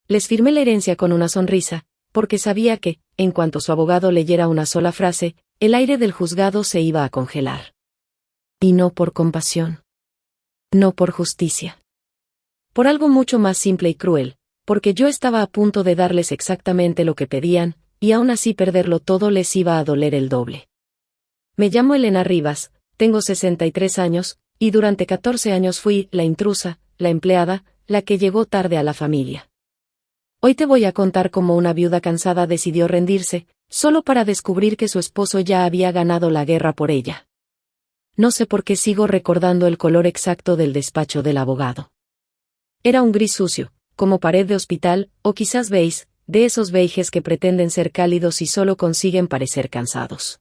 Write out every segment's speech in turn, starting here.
Les firmé la herencia con una sonrisa, porque sabía que, en cuanto su abogado leyera una sola frase, el aire del juzgado se iba a congelar. Y no por compasión. No por justicia. Por algo mucho más simple y cruel, porque yo estaba a punto de darles exactamente lo que pedían, y aún así perderlo todo les iba a doler el doble. Me llamo Elena Rivas, tengo 63 años, y durante 14 años fui la intrusa, la empleada, la que llegó tarde a la familia. Hoy te voy a contar cómo una viuda cansada decidió rendirse, solo para descubrir que su esposo ya había ganado la guerra por ella. No sé por qué sigo recordando el color exacto del despacho del abogado. Era un gris sucio, como pared de hospital, o quizás beige, de esos beiges que pretenden ser cálidos y solo consiguen parecer cansados.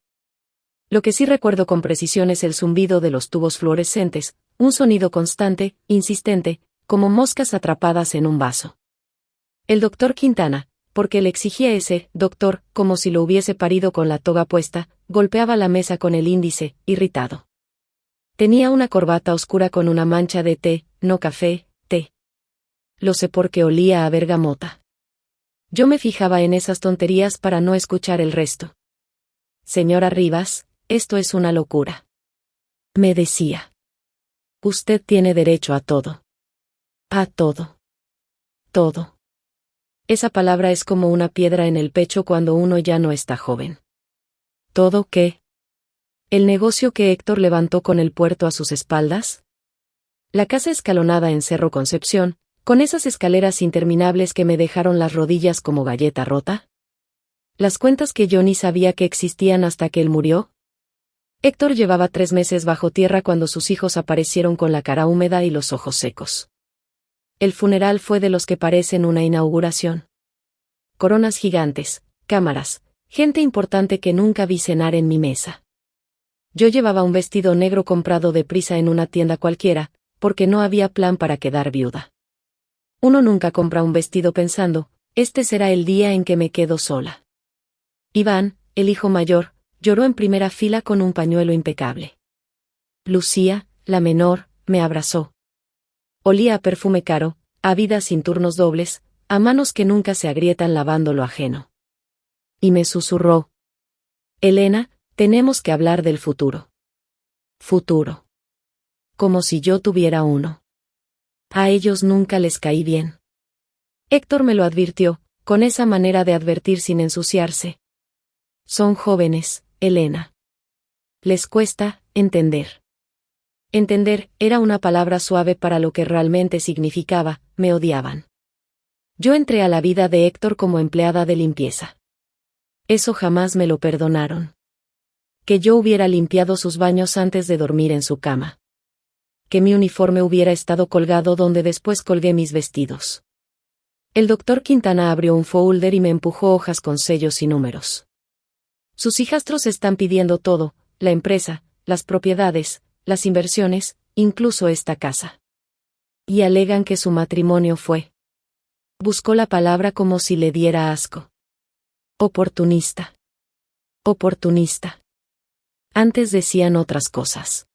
Lo que sí recuerdo con precisión es el zumbido de los tubos fluorescentes, un sonido constante, insistente, como moscas atrapadas en un vaso. El doctor Quintana, porque le exigía ese doctor, como si lo hubiese parido con la toga puesta, golpeaba la mesa con el índice, irritado. Tenía una corbata oscura con una mancha de té, no café, té. Lo sé porque olía a bergamota. Yo me fijaba en esas tonterías para no escuchar el resto. Señora Rivas, esto es una locura. Me decía. Usted tiene derecho a todo. A todo. Todo. Esa palabra es como una piedra en el pecho cuando uno ya no está joven. ¿Todo qué? ¿El negocio que Héctor levantó con el puerto a sus espaldas? La casa escalonada en Cerro Concepción, con esas escaleras interminables que me dejaron las rodillas como galleta rota. Las cuentas que yo ni sabía que existían hasta que él murió. Héctor llevaba 3 meses bajo tierra cuando sus hijos aparecieron con la cara húmeda y los ojos secos. El funeral fue de los que parecen una inauguración. Coronas gigantes, cámaras, gente importante que nunca vi cenar en mi mesa. Yo llevaba un vestido negro comprado deprisa en una tienda cualquiera, porque no había plan para quedar viuda. Uno nunca compra un vestido pensando, este será el día en que me quedo sola. Iván, el hijo mayor, lloró en primera fila con un pañuelo impecable. Lucía, la menor, me abrazó. Olía a perfume caro, a vida sin turnos dobles, a manos que nunca se agrietan lavando lo ajeno. Y me susurró. Elena, tenemos que hablar del futuro. Futuro. Como si yo tuviera uno. A ellos nunca les caí bien. Héctor me lo advirtió, con esa manera de advertir sin ensuciarse. Son jóvenes, Elena. Les cuesta entender. Entender era una palabra suave para lo que realmente significaba, me odiaban. Yo entré a la vida de Héctor como empleada de limpieza. Eso jamás me lo perdonaron. Que yo hubiera limpiado sus baños antes de dormir en su cama. Que mi uniforme hubiera estado colgado donde después colgué mis vestidos. El doctor Quintana abrió un folder y me empujó hojas con sellos y números. Sus hijastros están pidiendo todo, la empresa, las propiedades, las inversiones, incluso esta casa. Y alegan que su matrimonio fue. Buscó la palabra como si le diera asco. Oportunista. Oportunista. Antes decían otras cosas.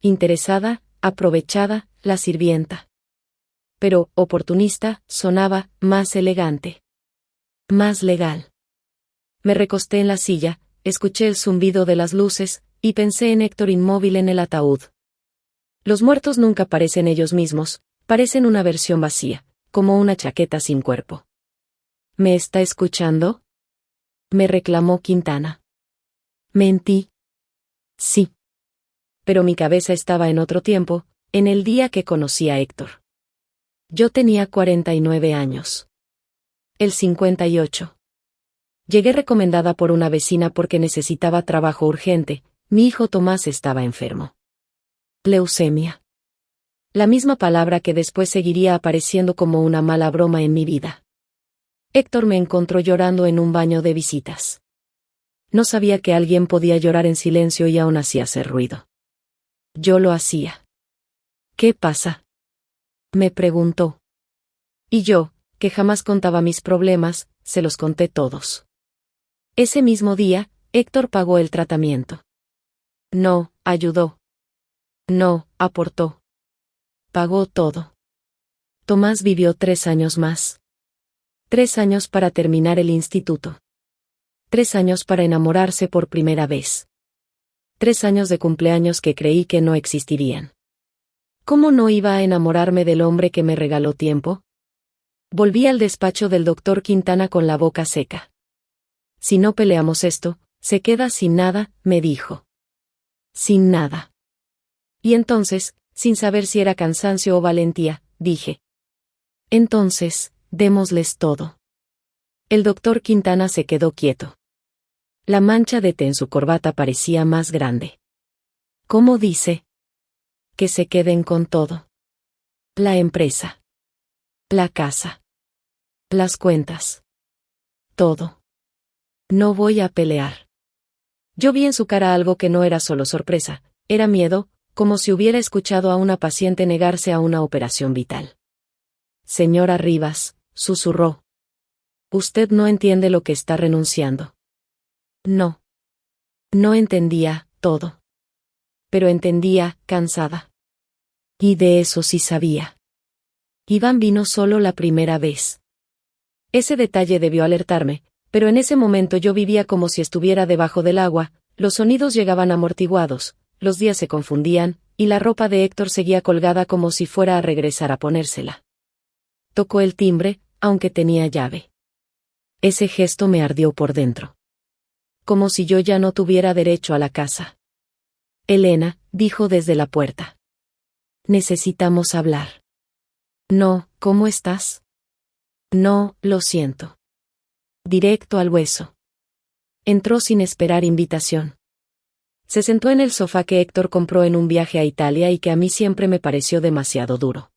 Interesada, aprovechada, la sirvienta. Pero oportunista sonaba más elegante. Más legal. Me recosté en la silla, escuché el zumbido de las luces, y pensé en Héctor inmóvil en el ataúd. Los muertos nunca parecen ellos mismos, parecen una versión vacía, como una chaqueta sin cuerpo. ¿Me está escuchando? Me reclamó Quintana. ¿Mentí? Sí. Pero mi cabeza estaba en otro tiempo, en el día que conocí a Héctor. Yo tenía 49 años. Él 58. Llegué recomendada por una vecina porque necesitaba trabajo urgente, mi hijo Tomás estaba enfermo. Leucemia. La misma palabra que después seguiría apareciendo como una mala broma en mi vida. Héctor me encontró llorando en un baño de visitas. No sabía que alguien podía llorar en silencio y aún así hacer ruido. Yo lo hacía. ¿Qué pasa? Me preguntó. Y yo, que jamás contaba mis problemas, se los conté todos. Ese mismo día, Héctor pagó el tratamiento. No, ayudó. No, aportó. Pagó todo. Tomás vivió 3 años más. 3 años para terminar el instituto. 3 años para enamorarse por primera vez. 3 años de cumpleaños que creí que no existirían. ¿Cómo no iba a enamorarme del hombre que me regaló tiempo? Volví al despacho del doctor Quintana con la boca seca. Si no peleamos esto, se queda sin nada, me dijo. Sin nada. Y entonces, sin saber si era cansancio o valentía, dije. Entonces, démosles todo. El doctor Quintana se quedó quieto. La mancha de té en su corbata parecía más grande. ¿Cómo dice? Que se queden con todo. La empresa. La casa. Las cuentas. Todo. No voy a pelear. Yo vi en su cara algo que no era solo sorpresa, era miedo, como si hubiera escuchado a una paciente negarse a una operación vital. Señora Rivas, susurró. Usted no entiende lo que está renunciando. No. No entendía todo. Pero entendía, cansada. Y de eso sí sabía. Iván vino solo la primera vez. Ese detalle debió alertarme, pero en ese momento yo vivía como si estuviera debajo del agua, los sonidos llegaban amortiguados, los días se confundían, y la ropa de Héctor seguía colgada como si fuera a regresar a ponérsela. Tocó el timbre, aunque tenía llave. Ese gesto me ardió por dentro. Como si yo ya no tuviera derecho a la casa. Elena, dijo desde la puerta. Necesitamos hablar. No, ¿cómo estás? No, lo siento. Directo al hueso. Entró sin esperar invitación. Se sentó en el sofá que Héctor compró en un viaje a Italia y que a mí siempre me pareció demasiado duro.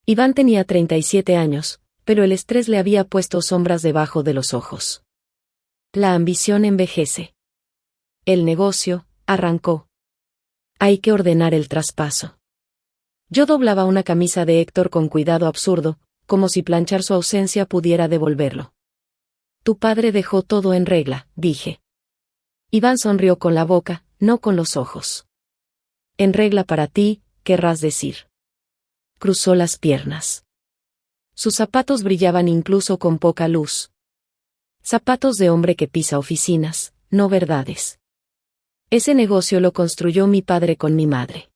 Iván tenía 37 años, pero el estrés le había puesto sombras debajo de los ojos. La ambición envejece. El negocio, arrancó. Hay que ordenar el traspaso. Yo doblaba una camisa de Héctor con cuidado absurdo, como si planchar su ausencia pudiera devolverlo. Tu padre dejó todo en regla, dije. Iván sonrió con la boca, no con los ojos. En regla para ti, querrás decir. Cruzó las piernas. Sus zapatos brillaban incluso con poca luz. Zapatos de hombre que pisa oficinas, no verdades. Ese negocio lo construyó mi padre con mi madre.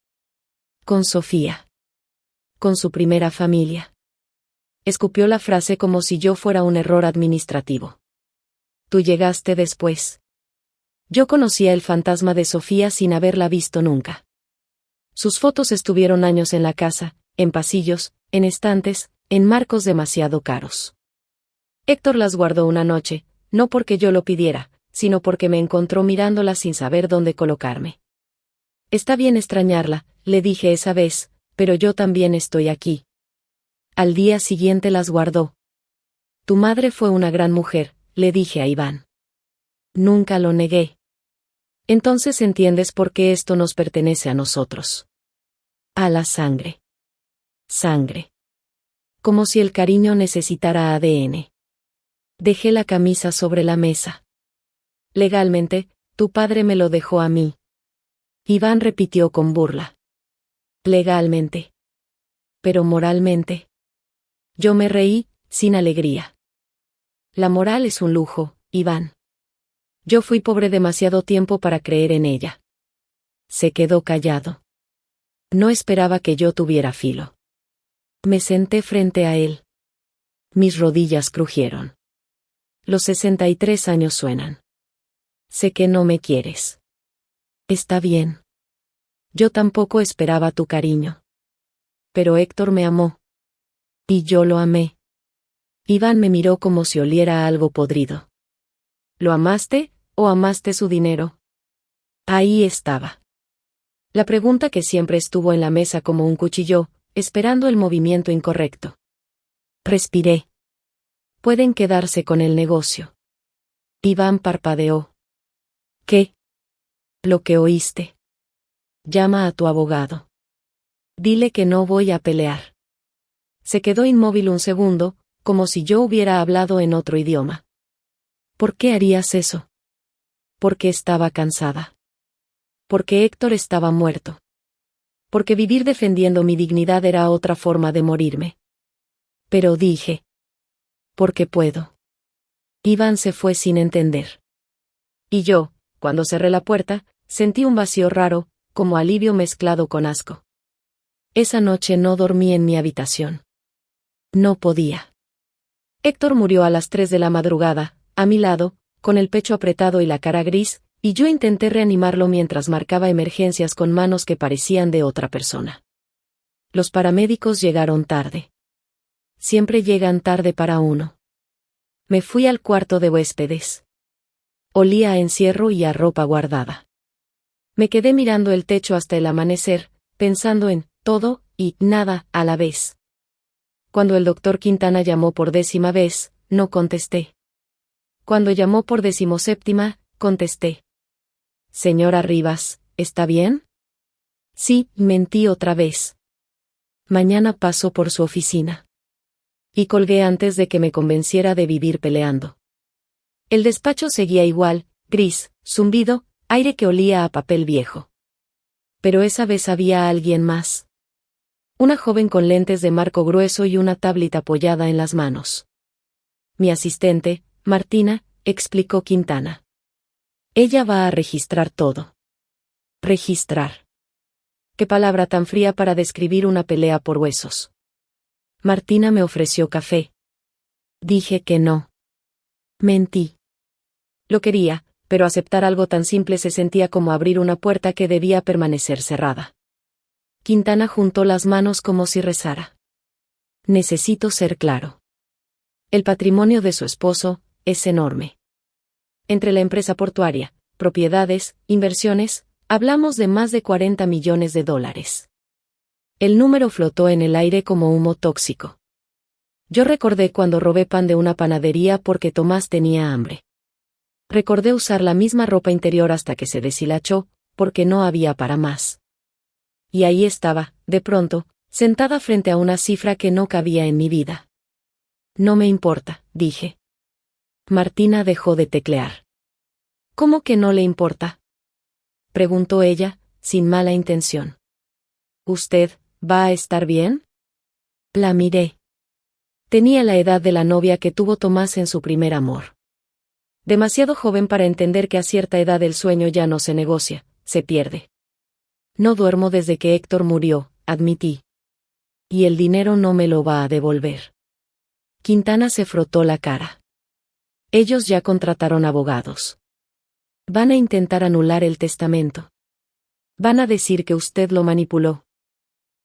Con Sofía. Con su primera familia. Escupió la frase como si yo fuera un error administrativo. Tú llegaste después. Yo conocía el fantasma de Sofía sin haberla visto nunca. Sus fotos estuvieron años en la casa, en pasillos, en estantes, en marcos demasiado caros. Héctor las guardó una noche, no porque yo lo pidiera, sino porque me encontró mirándolas sin saber dónde colocarme. Está bien extrañarla, le dije esa vez, pero yo también estoy aquí. Al día siguiente las guardó. Tu madre fue una gran mujer, le dije a Iván. Nunca lo negué. Entonces entiendes por qué esto nos pertenece a nosotros. A la sangre. Sangre. Como si el cariño necesitara ADN. Dejé la camisa sobre la mesa. Legalmente, tu padre me lo dejó a mí. Iván repitió con burla. Legalmente. Pero moralmente. Yo me reí, sin alegría. La moral es un lujo, Iván. Yo fui pobre demasiado tiempo para creer en ella. Se quedó callado. No esperaba que yo tuviera filo. Me senté frente a él. Mis rodillas crujieron. Los 63 años suenan. Sé que no me quieres. Está bien. Yo tampoco esperaba tu cariño. Pero Héctor me amó. Y yo lo amé. Iván me miró como si oliera a algo podrido. ¿Lo amaste, o amaste su dinero? Ahí estaba. La pregunta que siempre estuvo en la mesa como un cuchillo, esperando el movimiento incorrecto. Respiré. Pueden quedarse con el negocio. Iván parpadeó. ¿Qué? Lo que oíste. Llama a tu abogado. Dile que no voy a pelear. Se quedó inmóvil un segundo, como si yo hubiera hablado en otro idioma. ¿Por qué harías eso? Porque estaba cansada. Porque Héctor estaba muerto. Porque vivir defendiendo mi dignidad era otra forma de morirme. Pero dije. Porque puedo. Iván se fue sin entender. Y yo, cuando cerré la puerta, sentí un vacío raro, como alivio mezclado con asco. Esa noche no dormí en mi habitación. No podía. Héctor murió a las 3 de la madrugada, a mi lado, con el pecho apretado y la cara gris, y yo intenté reanimarlo mientras marcaba emergencias con manos que parecían de otra persona. Los paramédicos llegaron tarde. Siempre llegan tarde para uno. Me fui al cuarto de huéspedes. Olía a encierro y a ropa guardada. Me quedé mirando el techo hasta el amanecer, pensando en todo y nada a la vez. Cuando el doctor Quintana llamó por 10ª vez, no contesté. Cuando llamó por 17ª, contesté. Señora Rivas, ¿está bien? Sí, mentí otra vez. Mañana paso por su oficina. Y colgué antes de que me convenciera de vivir peleando. El despacho seguía igual, gris, zumbido, aire que olía a papel viejo. Pero esa vez había alguien más. Una joven con lentes de marco grueso y una tablet apoyada en las manos. Mi asistente, Martina, explicó Quintana. Ella va a registrar todo. Registrar. Qué palabra tan fría para describir una pelea por huesos. Martina me ofreció café. Dije que no. Mentí. Lo quería, pero aceptar algo tan simple se sentía como abrir una puerta que debía permanecer cerrada. Quintana juntó las manos como si rezara. Necesito ser claro. El patrimonio de su esposo es enorme. Entre la empresa portuaria, propiedades, inversiones, hablamos de más de 40 millones de dólares. El número flotó en el aire como humo tóxico. Yo recordé cuando robé pan de una panadería porque Tomás tenía hambre. Recordé usar la misma ropa interior hasta que se deshilachó, porque no había para más. Y ahí estaba, de pronto, sentada frente a una cifra que no cabía en mi vida. No me importa, dije. Martina dejó de teclear. ¿Cómo que no le importa? Preguntó ella, sin mala intención. ¿Usted va a estar bien? La miré. Tenía la edad de la novia que tuvo Tomás en su primer amor. Demasiado joven para entender que a cierta edad el sueño ya no se negocia, se pierde. No duermo desde que Héctor murió, admití. Y el dinero no me lo va a devolver. Quintana se frotó la cara. Ellos ya contrataron abogados. Van a intentar anular el testamento. Van a decir que usted lo manipuló.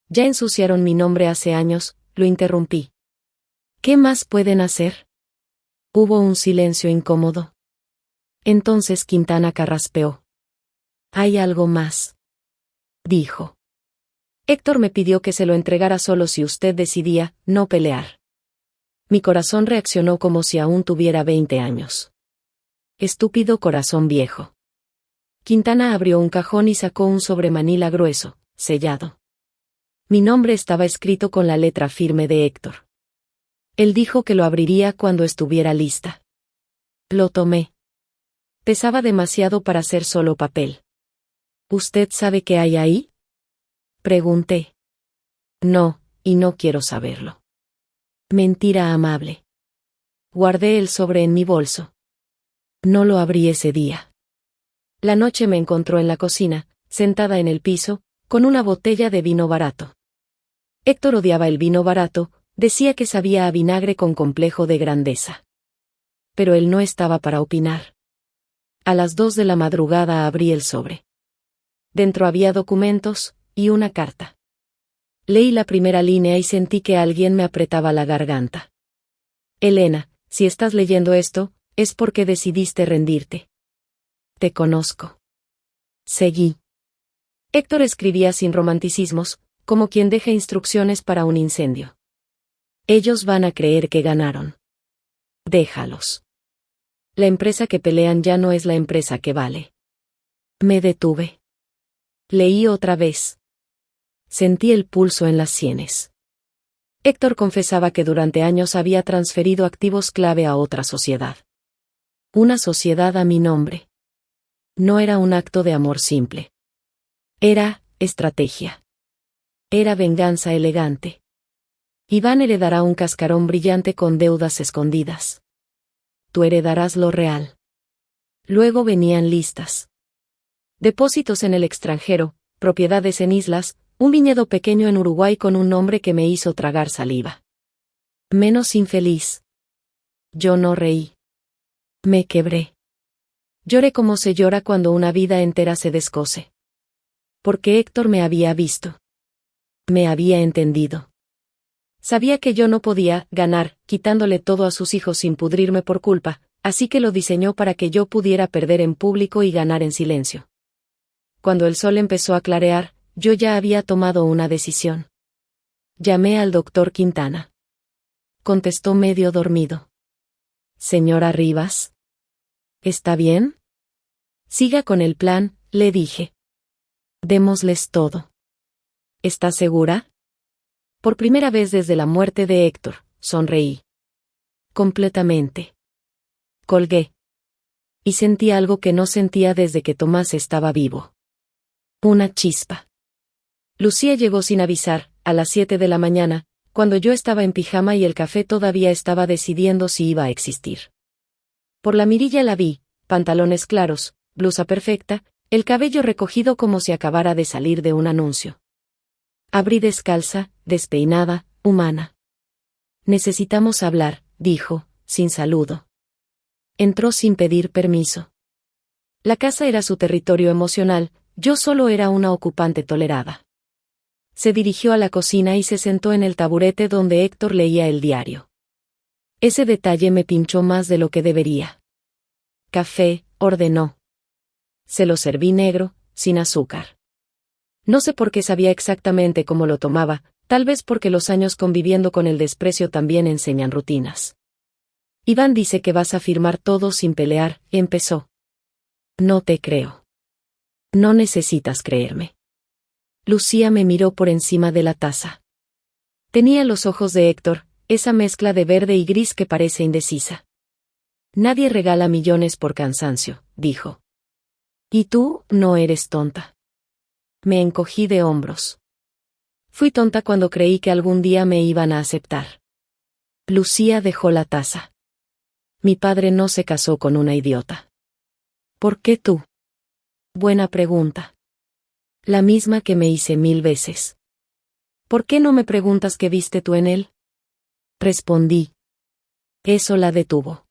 Ya ensuciaron mi nombre hace años, lo interrumpí. ¿Qué más pueden hacer? Hubo un silencio incómodo. Entonces Quintana carraspeó. Hay algo más. Dijo. Héctor me pidió que se lo entregara solo si usted decidía no pelear. Mi corazón reaccionó como si aún tuviera 20 años. Estúpido corazón viejo. Quintana abrió un cajón y sacó un sobremanila grueso, sellado. Mi nombre estaba escrito con la letra firme de Héctor. Él dijo que lo abriría cuando estuviera lista. Lo tomé. Pesaba demasiado para ser solo papel. ¿Usted sabe qué hay ahí? Pregunté. No, y no quiero saberlo. Mentira amable. Guardé el sobre en mi bolso. No lo abrí ese día. La noche me encontró en la cocina, sentada en el piso, con una botella de vino barato. Héctor odiaba el vino barato, decía que sabía a vinagre con complejo de grandeza. Pero él no estaba para opinar. A las 2 de la madrugada abrí el sobre. Dentro había documentos, y una carta. Leí la primera línea y sentí que alguien me apretaba la garganta. Elena, si estás leyendo esto, es porque decidiste rendirte. Te conozco. Seguí. Héctor escribía sin romanticismos, como quien deja instrucciones para un incendio. Ellos van a creer que ganaron. Déjalos. La empresa que pelean ya no es la empresa que vale. Me detuve. Leí otra vez. Sentí el pulso en las sienes. Héctor confesaba que durante años había transferido activos clave a otra sociedad. Una sociedad a mi nombre. No era un acto de amor simple. Era estrategia. Era venganza elegante. Iván heredará un cascarón brillante con deudas escondidas. Tú heredarás lo real. Luego venían listas. Depósitos en el extranjero, propiedades en islas, un viñedo pequeño en Uruguay con un nombre que me hizo tragar saliva. Menos infeliz. Yo no reí. Me quebré. Lloré como se llora cuando una vida entera se descose. Porque Héctor me había visto. Me había entendido. Sabía que yo no podía ganar, quitándole todo a sus hijos sin pudrirme por culpa, así que lo diseñó para que yo pudiera perder en público y ganar en silencio. Cuando el sol empezó a clarear, yo ya había tomado una decisión. Llamé al doctor Quintana. Contestó medio dormido. Señora Rivas. ¿Está bien? Siga con el plan, le dije. Démosles todo. ¿Está segura? Por primera vez desde la muerte de Héctor, sonreí. Completamente. Colgué. Y sentí algo que no sentía desde que Tomás estaba vivo. Una chispa. Lucía llegó sin avisar, a las 7 de la mañana, cuando yo estaba en pijama y el café todavía estaba decidiendo si iba a existir. Por la mirilla la vi, pantalones claros, blusa perfecta, el cabello recogido como si acabara de salir de un anuncio. Abrí descalza, despeinada, humana. Necesitamos hablar, dijo, sin saludo. Entró sin pedir permiso. La casa era su territorio emocional, yo solo era una ocupante tolerada. Se dirigió a la cocina y se sentó en el taburete donde Héctor leía el diario. Ese detalle me pinchó más de lo que debería. Café, ordenó. Se lo serví negro, sin azúcar. No sé por qué sabía exactamente cómo lo tomaba, tal vez porque los años conviviendo con el desprecio también enseñan rutinas. Iván dice que vas a firmar todo sin pelear, empezó. No te creo. No necesitas creerme. Lucía me miró por encima de la taza. Tenía los ojos de Héctor, esa mezcla de verde y gris que parece indecisa. Nadie regala millones por cansancio, dijo. Y tú, no eres tonta. Me encogí de hombros. Fui tonta cuando creí que algún día me iban a aceptar. Lucía dejó la taza. Mi padre no se casó con una idiota. ¿Por qué tú? Buena pregunta. La misma que me hice 1000 veces. ¿Por qué no me preguntas qué viste tú en él? Respondí. Eso la detuvo.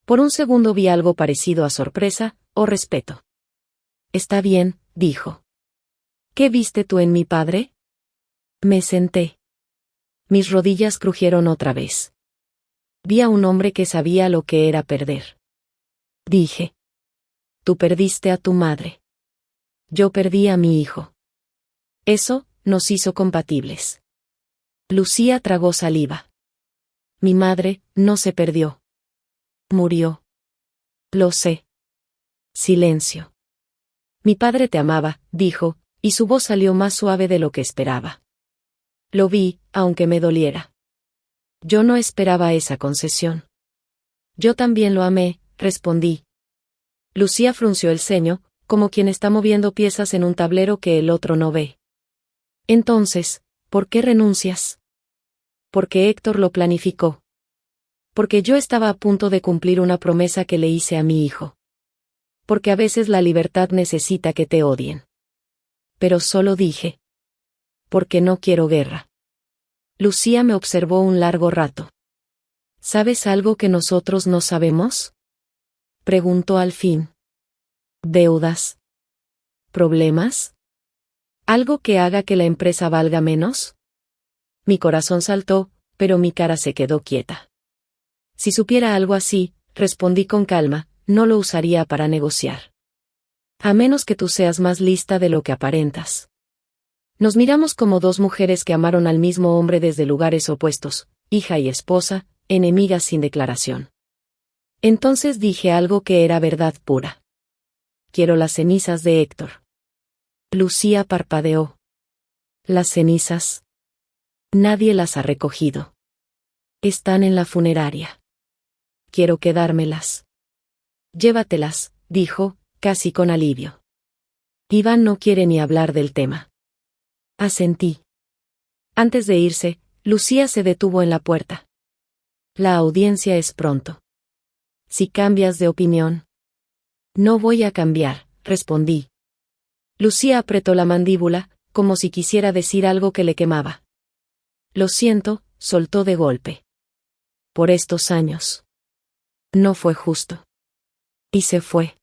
Por un segundo vi algo parecido a sorpresa, o respeto. Está bien, dijo. ¿Qué viste tú en mi padre? Me senté. Mis rodillas crujieron otra vez. Vi a un hombre que sabía lo que era perder. Dije. Tú perdiste a tu madre. Yo perdí a mi hijo. Eso nos hizo compatibles. Lucía tragó saliva. Mi madre no se perdió. Murió. Lo sé. Silencio. Mi padre te amaba, dijo, y su voz salió más suave de lo que esperaba. Lo vi, aunque me doliera. Yo no esperaba esa concesión. Yo también lo amé, respondí. Lucía frunció el ceño, como quien está moviendo piezas en un tablero que el otro no ve. Entonces, ¿por qué renuncias? Porque Héctor lo planificó. Porque yo estaba a punto de cumplir una promesa que le hice a mi hijo. Porque a veces la libertad necesita que te odien. Pero solo dije. Porque no quiero guerra. Lucía me observó un largo rato. ¿Sabes algo que nosotros no sabemos? Preguntó al fin. ¿Deudas? ¿Problemas? ¿Algo que haga que la empresa valga menos? Mi corazón saltó, pero mi cara se quedó quieta. Si supiera algo así, respondí con calma, no lo usaría para negociar. A menos que tú seas más lista de lo que aparentas. Nos miramos como dos mujeres que amaron al mismo hombre desde lugares opuestos, hija y esposa, enemigas sin declaración. Entonces dije algo que era verdad pura. Quiero las cenizas de Héctor. Lucía parpadeó. Las cenizas. Nadie las ha recogido. Están en la funeraria. Quiero quedármelas. Llévatelas, dijo, casi con alivio. Iván no quiere ni hablar del tema. Asentí. Antes de irse, Lucía se detuvo en la puerta. La audiencia es pronto. Si cambias de opinión. No voy a cambiar, respondí. Lucía apretó la mandíbula, como si quisiera decir algo que le quemaba. Lo siento, soltó de golpe. Por estos años. No fue justo. Y se fue.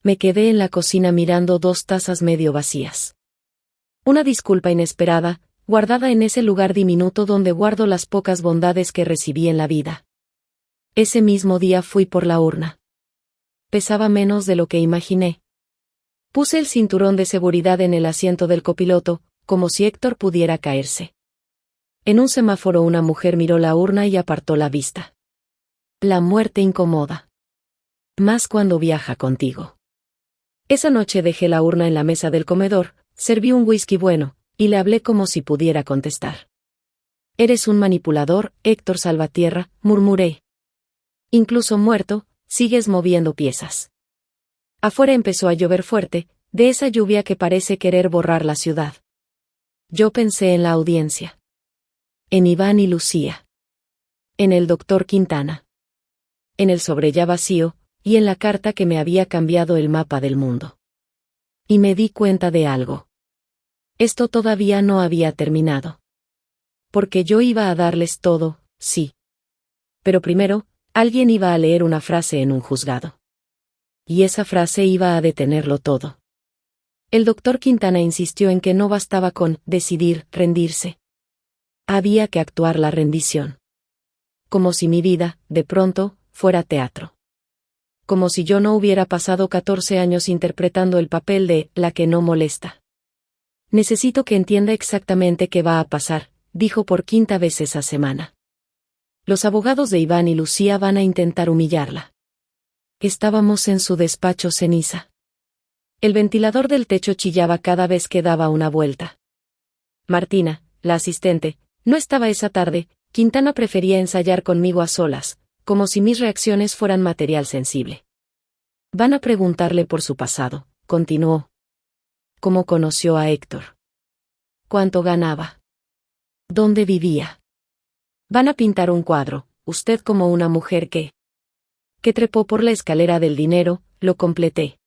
Me quedé en la cocina mirando 2 tazas medio vacías. Una disculpa inesperada, guardada en ese lugar diminuto donde guardo las pocas bondades que recibí en la vida. Ese mismo día fui por la urna. Pesaba menos de lo que imaginé. Puse el cinturón de seguridad en el asiento del copiloto, como si Héctor pudiera caerse. En un semáforo una mujer miró la urna y apartó la vista. La muerte incomoda. Más cuando viaja contigo. Esa noche dejé la urna en la mesa del comedor, serví un whisky bueno, y le hablé como si pudiera contestar. Eres un manipulador, Héctor Salvatierra, murmuré. Incluso muerto, sigues moviendo piezas. Afuera empezó a llover fuerte, de esa lluvia que parece querer borrar la ciudad. Yo pensé en la audiencia. En Iván y Lucía. En el doctor Quintana. En el sobre ya vacío, y en la carta que me había cambiado el mapa del mundo. Y me di cuenta de algo. Esto todavía no había terminado. Porque yo iba a darles todo, sí. Pero primero, alguien iba a leer una frase en un juzgado. Y esa frase iba a detenerlo todo. El doctor Quintana insistió en que no bastaba con decidir rendirse. Había que actuar la rendición. Como si mi vida, de pronto, fuera teatro. Como si yo no hubiera pasado 14 años interpretando el papel de la que no molesta. Necesito que entienda exactamente qué va a pasar, dijo por 5ª vez esa semana. Los abogados de Iván y Lucía van a intentar humillarla. Estábamos en su despacho ceniza. El ventilador del techo chillaba cada vez que daba una vuelta. Martina, la asistente, no estaba esa tarde. Quintana prefería ensayar conmigo a solas, como si mis reacciones fueran material sensible. Van a preguntarle por su pasado, continuó. ¿Cómo conoció a Héctor? ¿Cuánto ganaba? ¿Dónde vivía? Van a pintar un cuadro, usted como una mujer que trepó por la escalera del dinero, lo completé.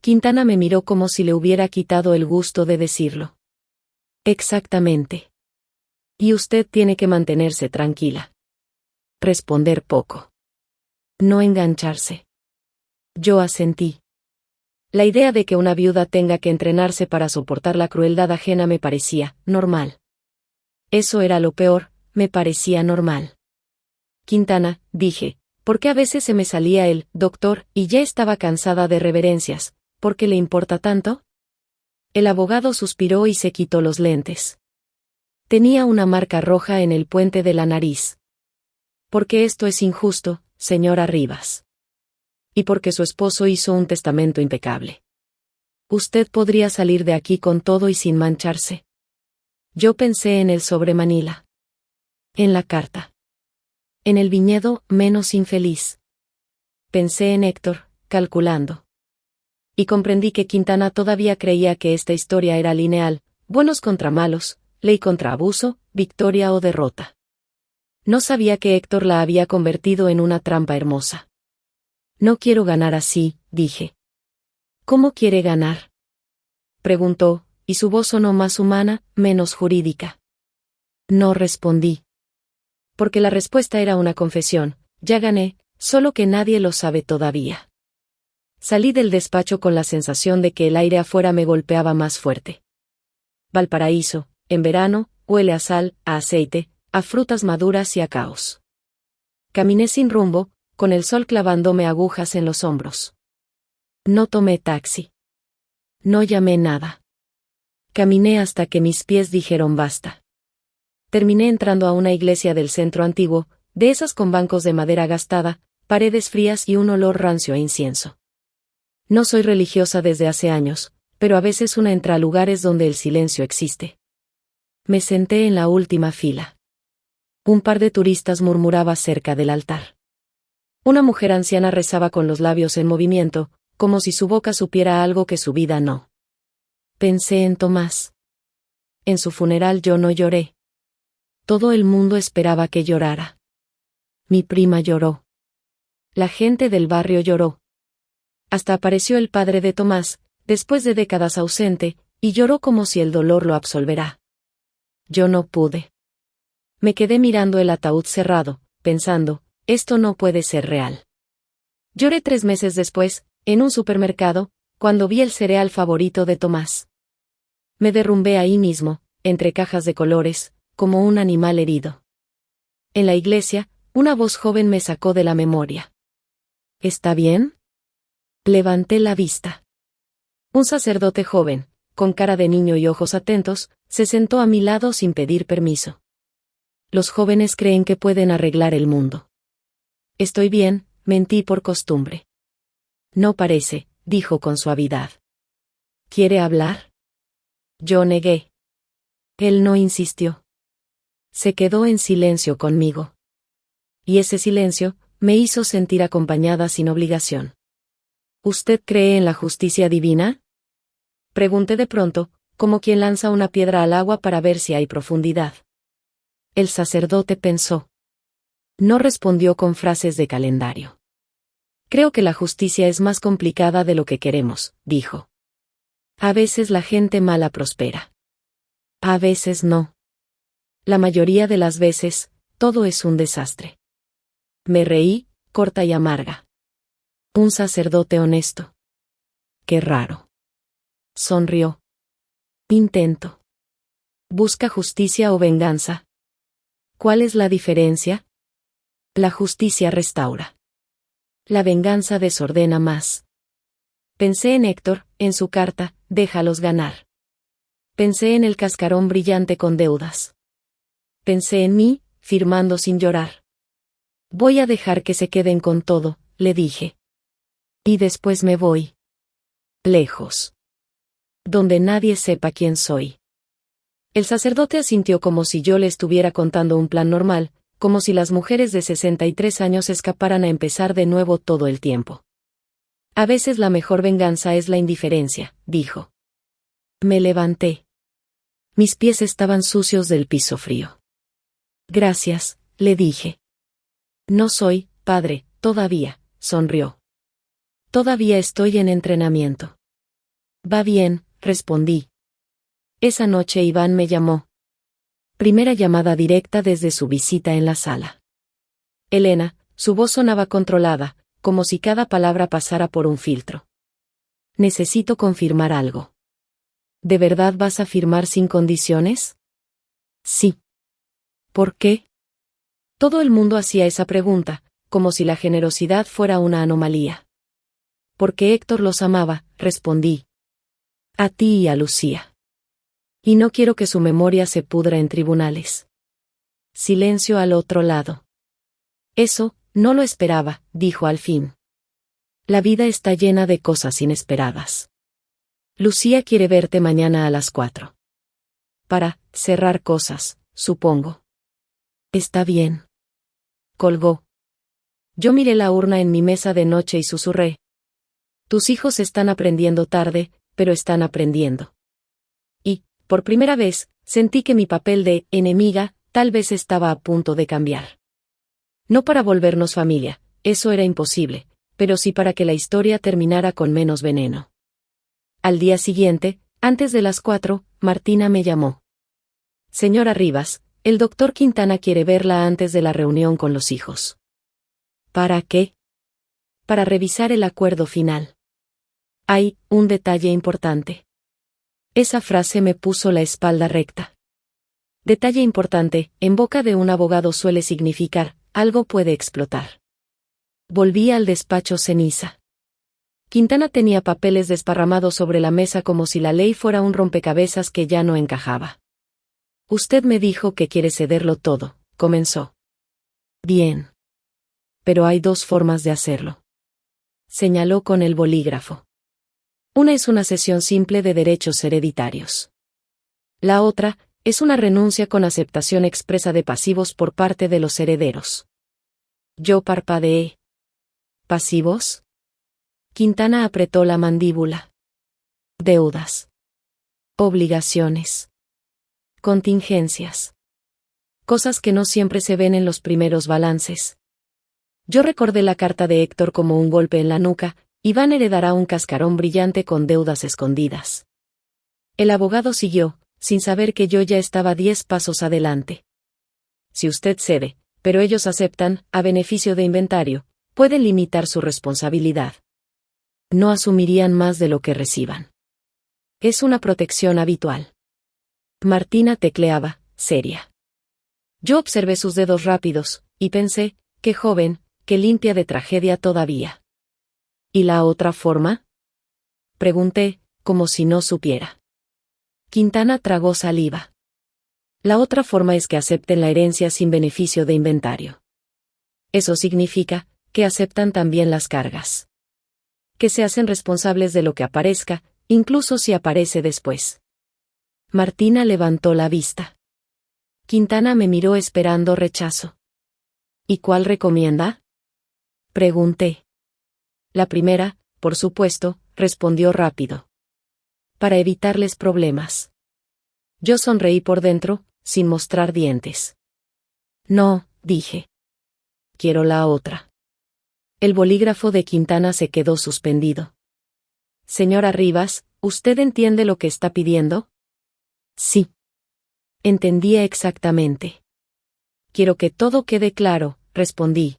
Quintana me miró como si le hubiera quitado el gusto de decirlo. Exactamente. Y usted tiene que mantenerse tranquila. Responder poco. No engancharse. Yo asentí. La idea de que una viuda tenga que entrenarse para soportar la crueldad ajena me parecía normal. Eso era lo peor, me parecía normal. Quintana, dije, porque a veces se me salía el doctor y ya estaba cansada de reverencias. ¿Por qué le importa tanto? El abogado suspiró y se quitó los lentes. Tenía una marca roja en el puente de la nariz. Porque esto es injusto, señora Rivas. Y porque su esposo hizo un testamento impecable. Usted podría salir de aquí con todo y sin mancharse. Yo pensé en el sobre Manila. En la carta. En el viñedo menos infeliz. Pensé en Héctor, calculando. Y comprendí que Quintana todavía creía que esta historia era lineal, buenos contra malos, ley contra abuso, victoria o derrota. No sabía que Héctor la había convertido en una trampa hermosa. No quiero ganar así, dije. ¿Cómo quiere ganar? Preguntó, y su voz sonó más humana, menos jurídica. No respondí. Porque la respuesta era una confesión, ya gané, solo que nadie lo sabe todavía. Salí del despacho con la sensación de que el aire afuera me golpeaba más fuerte. Valparaíso, en verano, huele a sal, a aceite, a frutas maduras y a caos. Caminé sin rumbo, con el sol clavándome agujas en los hombros. No tomé taxi. No llamé nada. Caminé hasta que mis pies dijeron basta. Terminé entrando a una iglesia del centro antiguo, de esas con bancos de madera gastada, paredes frías y un olor rancio a incienso. No soy religiosa desde hace años, pero a veces una entra a lugares donde el silencio existe. Me senté en la última fila. Un par de turistas murmuraba cerca del altar. Una mujer anciana rezaba con los labios en movimiento, como si su boca supiera algo que su vida no. Pensé en Tomás. En su funeral yo no lloré. Todo el mundo esperaba que llorara. Mi prima lloró. La gente del barrio lloró. Hasta apareció el padre de Tomás, después de décadas ausente, y lloró como si el dolor lo absolverá. Yo no pude. Me quedé mirando el ataúd cerrado, pensando, esto no puede ser real. Lloré 3 meses después, en un supermercado, cuando vi el cereal favorito de Tomás. Me derrumbé ahí mismo, entre cajas de colores, como un animal herido. En la iglesia, una voz joven me sacó de la memoria. ¿Está bien? Levanté la vista. Un sacerdote joven, con cara de niño y ojos atentos, se sentó a mi lado sin pedir permiso. Los jóvenes creen que pueden arreglar el mundo. Estoy bien, mentí por costumbre. No parece, dijo con suavidad. ¿Quiere hablar? Yo negué. Él no insistió. Se quedó en silencio conmigo. Y ese silencio me hizo sentir acompañada sin obligación. ¿Usted cree en la justicia divina? Pregunté de pronto, como quien lanza una piedra al agua para ver si hay profundidad. El sacerdote pensó. No respondió con frases de calendario. Creo que la justicia es más complicada de lo que queremos, dijo. A veces la gente mala prospera. A veces no. La mayoría de las veces, todo es un desastre. Me reí, corta y amarga. Un sacerdote honesto. Qué raro. Sonrió. Intento. ¿Busca justicia o venganza? ¿Cuál es la diferencia? La justicia restaura. La venganza desordena más. Pensé en Héctor, en su carta, déjalos ganar. Pensé en el cascarón brillante con deudas. Pensé en mí, firmando sin llorar. Voy a dejar que se queden con todo, le dije. Y después me voy. Lejos. Donde nadie sepa quién soy. El sacerdote asintió como si yo le estuviera contando un plan normal, como si las mujeres de 63 años escaparan a empezar de nuevo todo el tiempo. A veces la mejor venganza es la indiferencia, dijo. Me levanté. Mis pies estaban sucios del piso frío. Gracias, le dije. No soy, padre, todavía, sonrió. Todavía estoy en entrenamiento. Va bien, respondí. Esa noche Iván me llamó. Primera llamada directa desde su visita en la sala. Elena, su voz sonaba controlada, como si cada palabra pasara por un filtro. Necesito confirmar algo. ¿De verdad vas a firmar sin condiciones? Sí. ¿Por qué? Todo el mundo hacía esa pregunta, como si la generosidad fuera una anomalía. Porque Héctor los amaba, respondí. A ti y a Lucía. Y no quiero que su memoria se pudra en tribunales. Silencio al otro lado. Eso, no lo esperaba, dijo al fin. La vida está llena de cosas inesperadas. Lucía quiere verte mañana a las 4. Para cerrar cosas, supongo. Está bien. Colgó. Yo miré la urna en mi mesa de noche y susurré. Tus hijos están aprendiendo tarde, pero están aprendiendo. Y, por primera vez, sentí que mi papel de enemiga tal vez estaba a punto de cambiar. No para volvernos familia, eso era imposible, pero sí para que la historia terminara con menos veneno. Al día siguiente, antes de las 4, Martina me llamó. Señora Rivas, el doctor Quintana quiere verla antes de la reunión con los hijos. ¿Para qué? Para revisar el acuerdo final. Hay un detalle importante. Esa frase me puso la espalda recta. Detalle importante, en boca de un abogado suele significar, algo puede explotar. Volví al despacho ceniza. Quintana tenía papeles desparramados sobre la mesa como si la ley fuera un rompecabezas que ya no encajaba. Usted me dijo que quiere cederlo todo, comenzó. Bien. Pero hay 2 formas de hacerlo. Señaló con el bolígrafo. Una es una cesión simple de derechos hereditarios. La otra, es una renuncia con aceptación expresa de pasivos por parte de los herederos. Yo parpadeé. ¿Pasivos? Quintana apretó la mandíbula. Deudas. Obligaciones. Contingencias. cosas que no siempre se ven en los primeros balances. Yo recordé la carta de Héctor como un golpe en la nuca. Iván heredará un cascarón brillante con deudas escondidas. El abogado siguió, sin saber que yo ya estaba 10 pasos adelante. Si usted cede, pero ellos aceptan, a beneficio de inventario, pueden limitar su responsabilidad. No asumirían más de lo que reciban. Es una protección habitual. Martina tecleaba, seria. Yo observé sus dedos rápidos, y pensé, qué joven, qué limpia de tragedia todavía. ¿Y la otra forma? Pregunté, como si no supiera. Quintana tragó saliva. La otra forma es que acepten la herencia sin beneficio de inventario. Eso significa, que aceptan también las cargas. Que se hacen responsables de lo que aparezca, incluso si aparece después. Martina levantó la vista. Quintana me miró esperando rechazo. ¿Y cuál recomienda? Pregunté. La primera, por supuesto, respondió rápido. Para evitarles problemas. Yo sonreí por dentro, sin mostrar dientes. No, dije. Quiero la otra. El bolígrafo de Quintana se quedó suspendido. Señora Rivas, ¿usted entiende lo que está pidiendo? Sí. Entendía exactamente. Quiero que todo quede claro, respondí.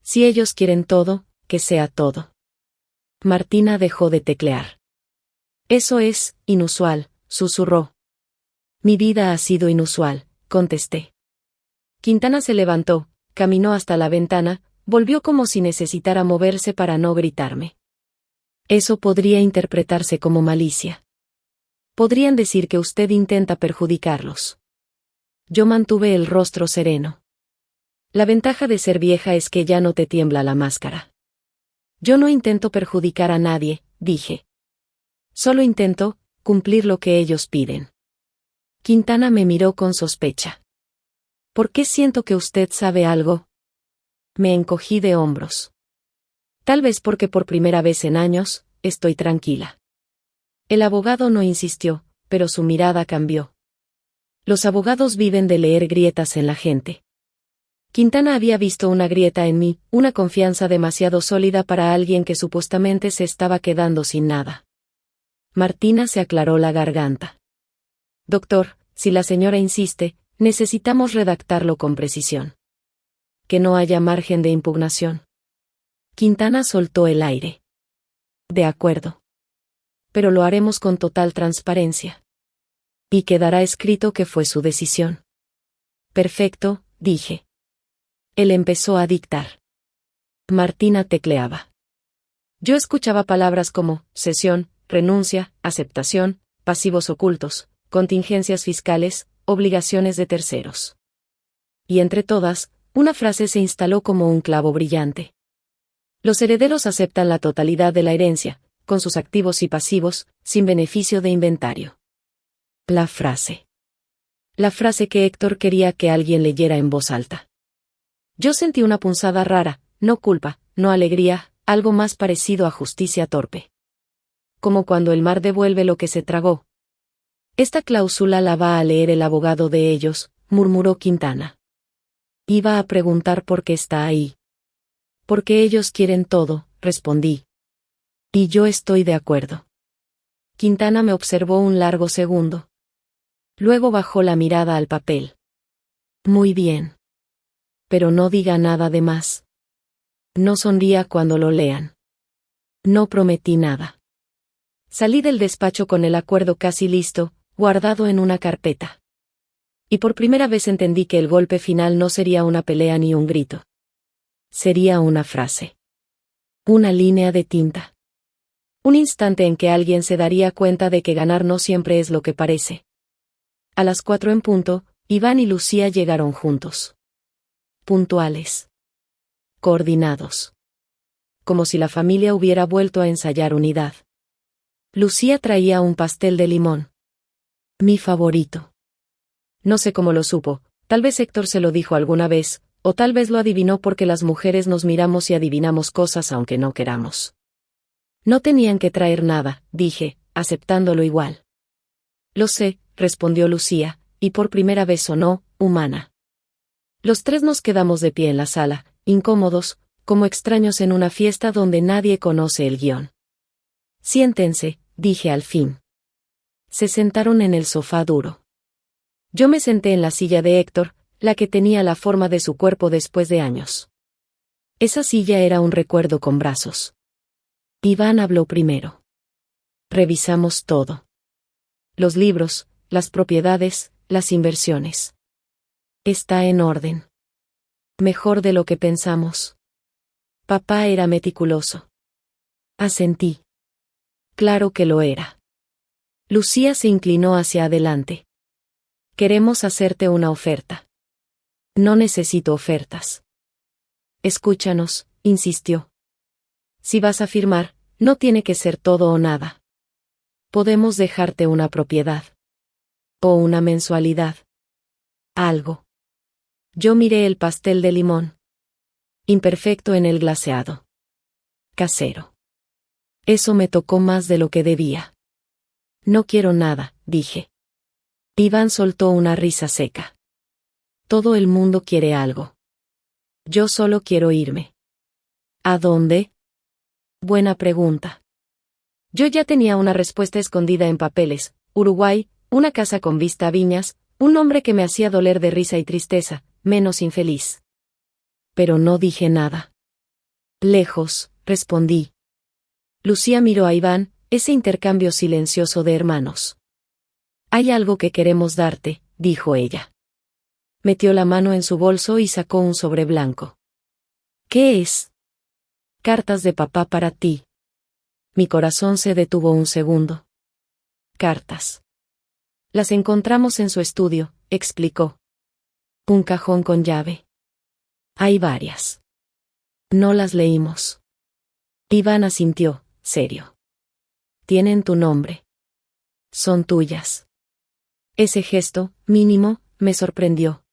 Si ellos quieren todo, que sea todo. Martina dejó de teclear. Eso es, inusual, susurró. Mi vida ha sido inusual, contesté. Quintana se levantó, caminó hasta la ventana, volvió como si necesitara moverse para no gritarme. Eso podría interpretarse como malicia. Podrían decir que usted intenta perjudicarlos. Yo mantuve el rostro sereno. La ventaja de ser vieja es que ya no te tiembla la máscara. Yo no intento perjudicar a nadie, dije. Solo intento cumplir lo que ellos piden. Quintana me miró con sospecha. ¿Por qué siento que usted sabe algo? Me encogí de hombros. Tal vez porque por primera vez en años, estoy tranquila. El abogado no insistió, pero su mirada cambió. Los abogados viven de leer grietas en la gente. Quintana había visto una grieta en mí, una confianza demasiado sólida para alguien que supuestamente se estaba quedando sin nada. Martina se aclaró la garganta. Doctor, si la señora insiste, necesitamos redactarlo con precisión. Que no haya margen de impugnación. Quintana soltó el aire. De acuerdo. Pero lo haremos con total transparencia. Y quedará escrito que fue su decisión. Perfecto, dije. Él empezó a dictar. Martina tecleaba. Yo escuchaba palabras como cesión, renuncia, aceptación, pasivos ocultos, contingencias fiscales, obligaciones de terceros. Y entre todas, una frase se instaló como un clavo brillante. Los herederos aceptan la totalidad de la herencia, con sus activos y pasivos, sin beneficio de inventario. La frase. La frase que Héctor quería que alguien leyera en voz alta. Yo sentí una punzada rara, no culpa, no alegría, algo más parecido a justicia torpe. Como cuando el mar devuelve lo que se tragó. Esta cláusula la va a leer el abogado de ellos, murmuró Quintana. Iba a preguntar por qué está ahí. Porque ellos quieren todo, respondí. Y yo estoy de acuerdo. Quintana me observó un largo segundo. Luego bajó la mirada al papel. Muy bien. Pero no diga nada de más. No sonría cuando lo lean. No prometí nada. Salí del despacho con el acuerdo casi listo, guardado en una carpeta. Y por primera vez entendí que el golpe final no sería una pelea ni un grito. Sería una frase. Una línea de tinta. Un instante en que alguien se daría cuenta de que ganar no siempre es lo que parece. A las 4 en punto, Iván y Lucía llegaron juntos. Puntuales. Coordinados. Como si la familia hubiera vuelto a ensayar unidad. Lucía traía un pastel de limón. Mi favorito. No sé cómo lo supo, tal vez Héctor se lo dijo alguna vez, o tal vez lo adivinó porque las mujeres nos miramos y adivinamos cosas aunque no queramos. No tenían que traer nada, dije, aceptándolo igual. Lo sé, respondió Lucía, y por primera vez sonó, humana. Los tres nos quedamos de pie en la sala, incómodos, como extraños en una fiesta donde nadie conoce el guión. Siéntense, dije al fin. Se sentaron en el sofá duro. Yo me senté en la silla de Héctor, la que tenía la forma de su cuerpo después de años. Esa silla era un recuerdo con brazos. Iván habló primero. Revisamos todo. Los libros, las propiedades, las inversiones. Está en orden. Mejor de lo que pensamos. Papá era meticuloso. Asentí. Claro que lo era. Lucía se inclinó hacia adelante. Queremos hacerte una oferta. No necesito ofertas. Escúchanos, insistió. Si vas a firmar, no tiene que ser todo o nada. Podemos dejarte una propiedad. O una mensualidad. Algo. Yo miré el pastel de limón. Imperfecto en el glaseado. Casero. Eso me tocó más de lo que debía. No quiero nada, dije. Iván soltó una risa seca. Todo el mundo quiere algo. Yo solo quiero irme. ¿A dónde? Buena pregunta. Yo ya tenía una respuesta escondida en papeles: Uruguay, una casa con vista a viñas, un nombre que me hacía doler de risa y tristeza, menos infeliz. Pero no dije nada. Lejos, respondí. Lucía miró a Iván, ese intercambio silencioso de hermanos. Hay algo que queremos darte, dijo ella. Metió la mano en su bolso y sacó un sobre blanco. ¿Qué es? Cartas de papá para ti. Mi corazón se detuvo un segundo. Cartas. Las encontramos en su estudio, explicó. Un cajón con llave. Hay varias. No las leímos. Iván asintió, serio. Tienen tu nombre. Son tuyas. Ese gesto, mínimo, me sorprendió.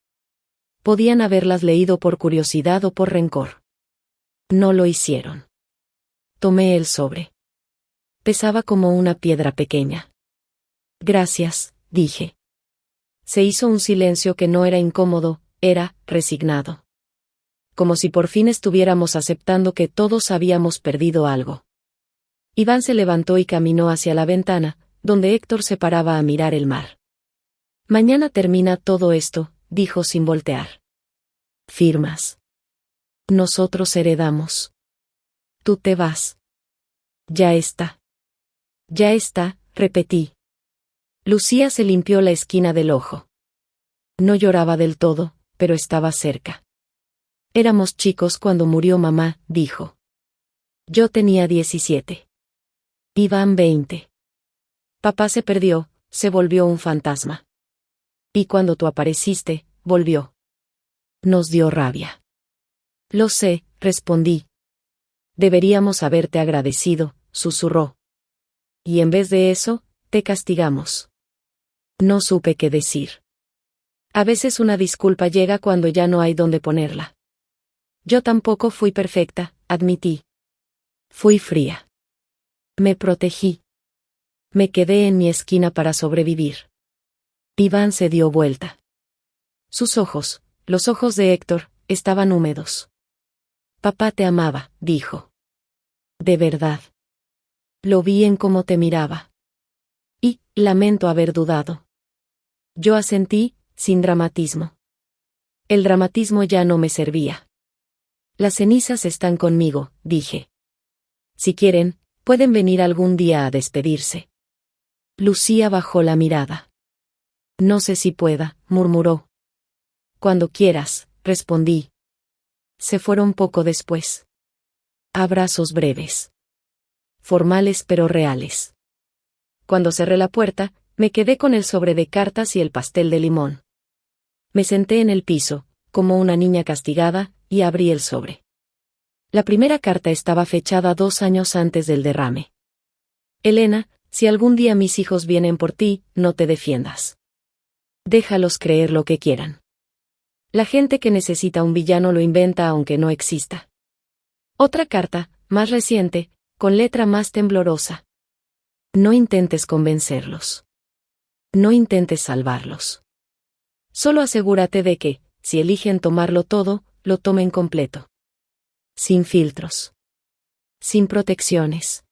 Podían haberlas leído por curiosidad o por rencor. No lo hicieron. Tomé el sobre. Pesaba como una piedra pequeña. Gracias, dije. Se hizo un silencio que no era incómodo, era resignado. Como si por fin estuviéramos aceptando que todos habíamos perdido algo. Iván se levantó y caminó hacia la ventana, donde Héctor se paraba a mirar el mar. Mañana termina todo esto, dijo sin voltear. Firmas. Nosotros heredamos. Tú te vas. Ya está. Ya está, repetí. Lucía se limpió la esquina del ojo. No lloraba del todo, pero estaba cerca. Éramos chicos cuando murió mamá, dijo. Yo tenía 17. Iván 20. Papá se perdió, se volvió un fantasma. Y cuando tú apareciste, volvió. Nos dio rabia. Lo sé, respondí. Deberíamos haberte agradecido, susurró. Y en vez de eso, te castigamos. No supe qué decir. A veces una disculpa llega cuando ya no hay dónde ponerla. Yo tampoco fui perfecta, admití. Fui fría. Me protegí. Me quedé en mi esquina para sobrevivir. Iván se dio vuelta. Sus ojos, los ojos de Héctor, estaban húmedos. Papá te amaba, dijo. De verdad. Lo vi en cómo te miraba. Y, lamento haber dudado. Yo asentí, sin dramatismo. El dramatismo ya no me servía. Las cenizas están conmigo, dije. Si quieren, pueden venir algún día a despedirse. Lucía bajó la mirada. No sé si pueda, murmuró. Cuando quieras, respondí. Se fueron poco después. Abrazos breves. Formales pero reales. Cuando cerré la puerta, me quedé con el sobre de cartas y el pastel de limón. Me senté en el piso, como una niña castigada, y abrí el sobre. La primera carta estaba fechada 2 años antes del derrame. Elena, si algún día mis hijos vienen por ti, no te defiendas. Déjalos creer lo que quieran. La gente que necesita un villano lo inventa aunque no exista. Otra carta, más reciente, con letra más temblorosa. No intentes convencerlos. No intentes salvarlos. Solo asegúrate de que, si eligen tomarlo todo, lo tomen completo. Sin filtros. Sin protecciones.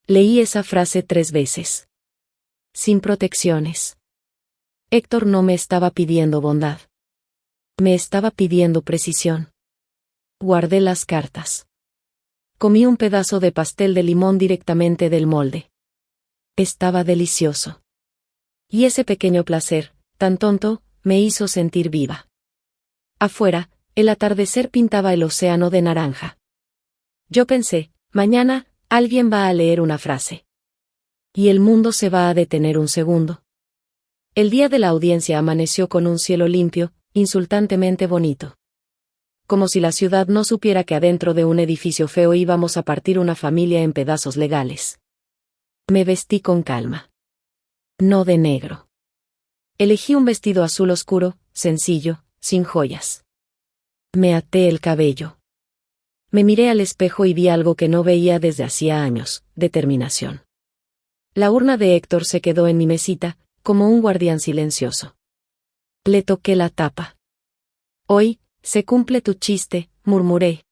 Leí esa frase 3 veces. Sin protecciones. Héctor no me estaba pidiendo bondad. Me estaba pidiendo precisión. Guardé las cartas. Comí un pedazo de pastel de limón directamente del molde. Estaba delicioso. Y ese pequeño placer, tan tonto, me hizo sentir viva. Afuera, el atardecer pintaba el océano de naranja. Yo pensé, mañana, alguien va a leer una frase. Y el mundo se va a detener un segundo. El día de la audiencia amaneció con un cielo limpio, insultantemente bonito. Como si la ciudad no supiera que adentro de un edificio feo íbamos a partir una familia en pedazos legales. Me vestí con calma. No de negro. Elegí un vestido azul oscuro, sencillo, sin joyas. Me até el cabello. Me miré al espejo y vi algo que no veía desde hacía años: determinación. La urna de Héctor se quedó en mi mesita, como un guardián silencioso. Le toqué la tapa. Hoy, se cumple tu chiste, murmuré.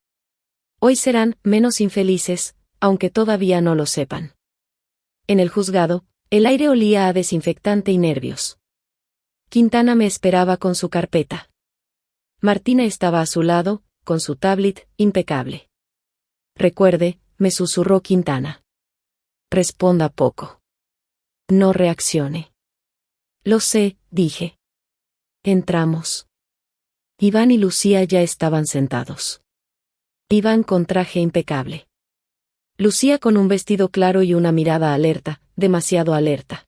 Hoy serán menos infelices, aunque todavía no lo sepan. En el juzgado, el aire olía a desinfectante y nervios. Quintana me esperaba con su carpeta. Martina estaba a su lado, con su tablet, impecable. Recuerde, me susurró Quintana. Responda poco. No reaccione. Lo sé, dije. Entramos. Iván y Lucía ya estaban sentados. Iván con traje impecable. Lucía con un vestido claro y una mirada alerta, demasiado alerta.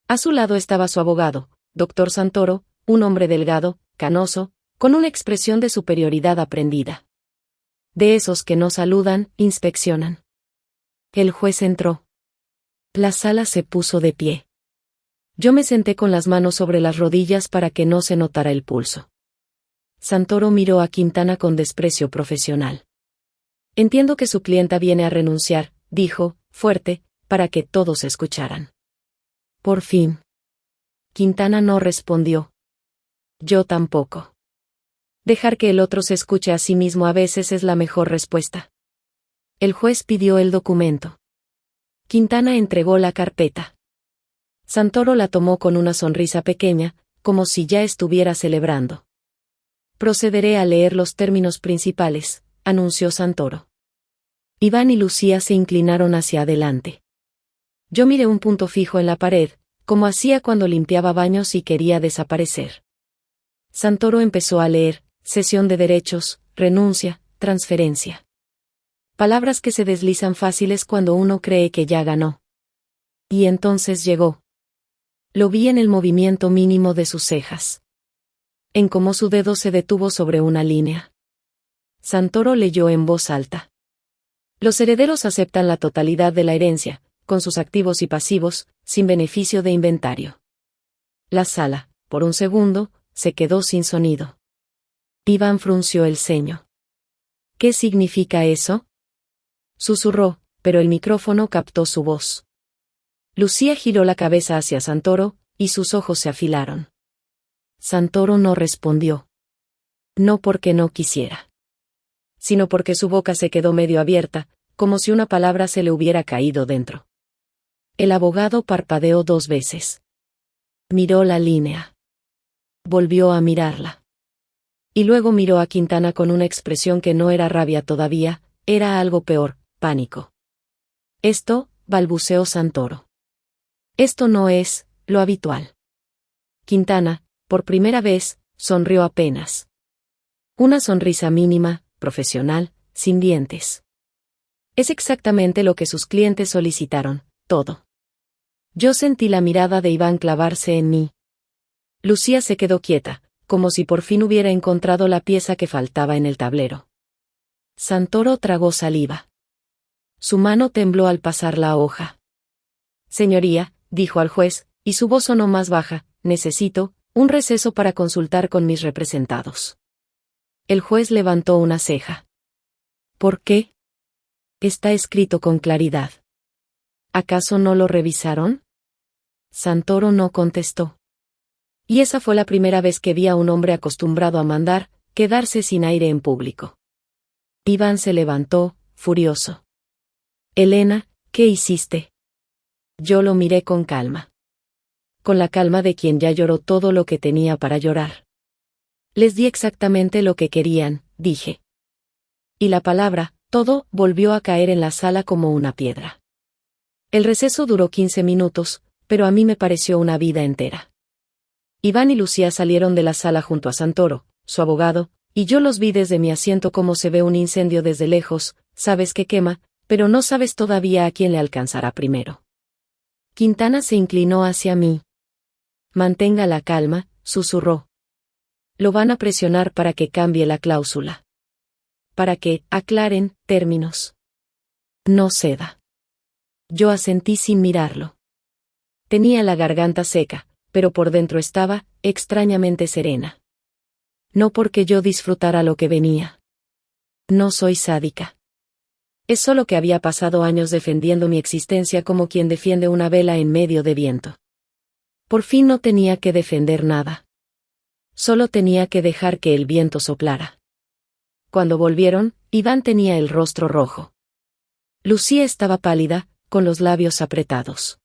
A su lado estaba su abogado, Dr. Santoro, un hombre delgado, canoso, con una expresión de superioridad aprendida. De esos que no saludan, inspeccionan. El juez entró. La sala se puso de pie. Yo me senté con las manos sobre las rodillas para que no se notara el pulso. Santoro miró a Quintana con desprecio profesional. Entiendo que su clienta viene a renunciar, dijo, fuerte, para que todos escucharan. Por fin. Quintana no respondió. Yo tampoco. Dejar que el otro se escuche a sí mismo a veces es la mejor respuesta. El juez pidió el documento. Quintana entregó la carpeta. Santoro la tomó con una sonrisa pequeña, como si ya estuviera celebrando. Procederé a leer los términos principales, anunció Santoro. Iván y Lucía se inclinaron hacia adelante. Yo miré un punto fijo en la pared, como hacía cuando limpiaba baños y quería desaparecer. Santoro empezó a leer: cesión de derechos, renuncia, transferencia. Palabras que se deslizan fáciles cuando uno cree que ya ganó. Y entonces llegó. Lo vi en el movimiento mínimo de sus cejas. En cómo su dedo se detuvo sobre una línea. Santoro leyó en voz alta. Los herederos aceptan la totalidad de la herencia, con sus activos y pasivos, sin beneficio de inventario. La sala, por un segundo, se quedó sin sonido. Iván frunció el ceño. ¿Qué significa eso?, susurró, pero el micrófono captó su voz. Lucía giró la cabeza hacia Santoro, y sus ojos se afilaron. Santoro no respondió. No porque no quisiera, sino porque su boca se quedó medio abierta, como si una palabra se le hubiera caído dentro. El abogado parpadeó 2 veces. Miró la línea. Volvió a mirarla. Y luego miró a Quintana con una expresión que no era rabia todavía, era algo peor: pánico. Esto, balbuceó Santoro. Esto no es lo habitual. Quintana, por primera vez, sonrió apenas. Una sonrisa mínima, profesional, sin dientes. Es exactamente lo que sus clientes solicitaron, todo. Yo sentí la mirada de Iván clavarse en mí. Lucía se quedó quieta, como si por fin hubiera encontrado la pieza que faltaba en el tablero. Santoro tragó saliva. Su mano tembló al pasar la hoja. Señoría, dijo al juez, y su voz sonó más baja, necesito un receso para consultar con mis representados. El juez levantó una ceja. ¿Por qué? Está escrito con claridad. ¿Acaso no lo revisaron? Santoro no contestó. Y esa fue la primera vez que vi a un hombre acostumbrado a mandar, quedarse sin aire en público. Iván se levantó, furioso. Elena, ¿qué hiciste? Yo lo miré con calma. Con la calma de quien ya lloró todo lo que tenía para llorar. Les di exactamente lo que querían, dije. Y la palabra, todo, volvió a caer en la sala como una piedra. El receso duró 15 minutos, pero a mí me pareció una vida entera. Iván y Lucía salieron de la sala junto a Santoro, su abogado, y yo los vi desde mi asiento como se ve un incendio desde lejos, sabes que quema, pero no sabes todavía a quién le alcanzará primero. Quintana se inclinó hacia mí. Mantenga la calma, susurró. Lo van a presionar para que cambie la cláusula. Para que aclaren términos. No ceda. Yo asentí sin mirarlo. Tenía la garganta seca, pero por dentro estaba, extrañamente serena. No porque yo disfrutara lo que venía. No soy sádica. Es solo que había pasado años defendiendo mi existencia como quien defiende una vela en medio de viento. Por fin no tenía que defender nada. Solo tenía que dejar que el viento soplara. Cuando volvieron, Iván tenía el rostro rojo. Lucía estaba pálida, con los labios apretados.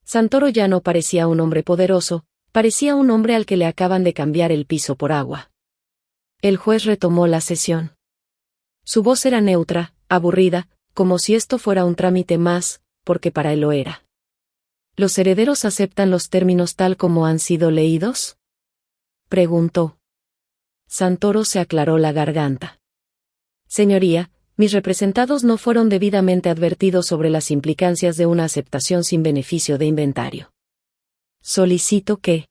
Santoro ya no parecía un hombre poderoso, parecía un hombre al que le acaban de cambiar el piso por agua. El juez retomó la sesión. Su voz era neutra, aburrida, como si esto fuera un trámite más, porque para él lo era. ¿Los herederos aceptan los términos tal como han sido leídos?, preguntó. Santoro se aclaró la garganta. Señoría, mis representados no fueron debidamente advertidos sobre las implicancias de una aceptación sin beneficio de inventario. Solicito que...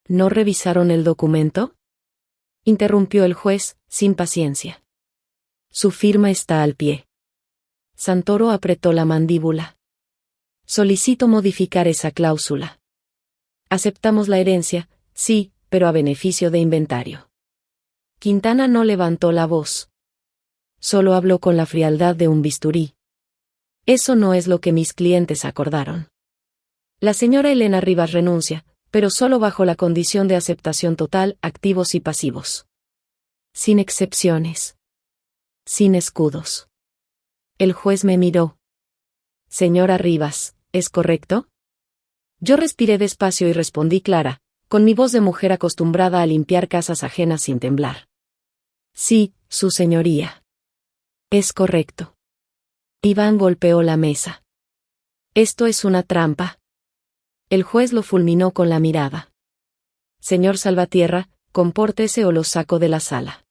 ¿No revisaron el documento?, interrumpió el juez, sin paciencia. Su firma está al pie. Santoro apretó la mandíbula. Solicito modificar esa cláusula. Aceptamos la herencia, sí, pero a beneficio de inventario. Quintana no levantó la voz. Solo habló con la frialdad de un bisturí. Eso no es lo que mis clientes acordaron. La señora Elena Rivas renuncia, pero solo bajo la condición de aceptación total, activos y pasivos. Sin excepciones. Sin escudos. El juez me miró. Señora Rivas, ¿es correcto? Yo respiré despacio y respondí clara, con mi voz de mujer acostumbrada a limpiar casas ajenas sin temblar. Sí, su señoría. Es correcto. Iván golpeó la mesa. Esto es una trampa. El juez lo fulminó con la mirada. Señor Salvatierra, compórtese o lo saco de la sala.